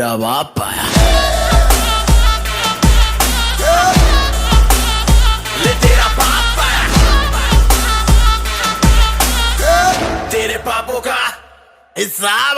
तेरा बाप आया। ले तेरा बाप आया। तेरे पापों का हिसाब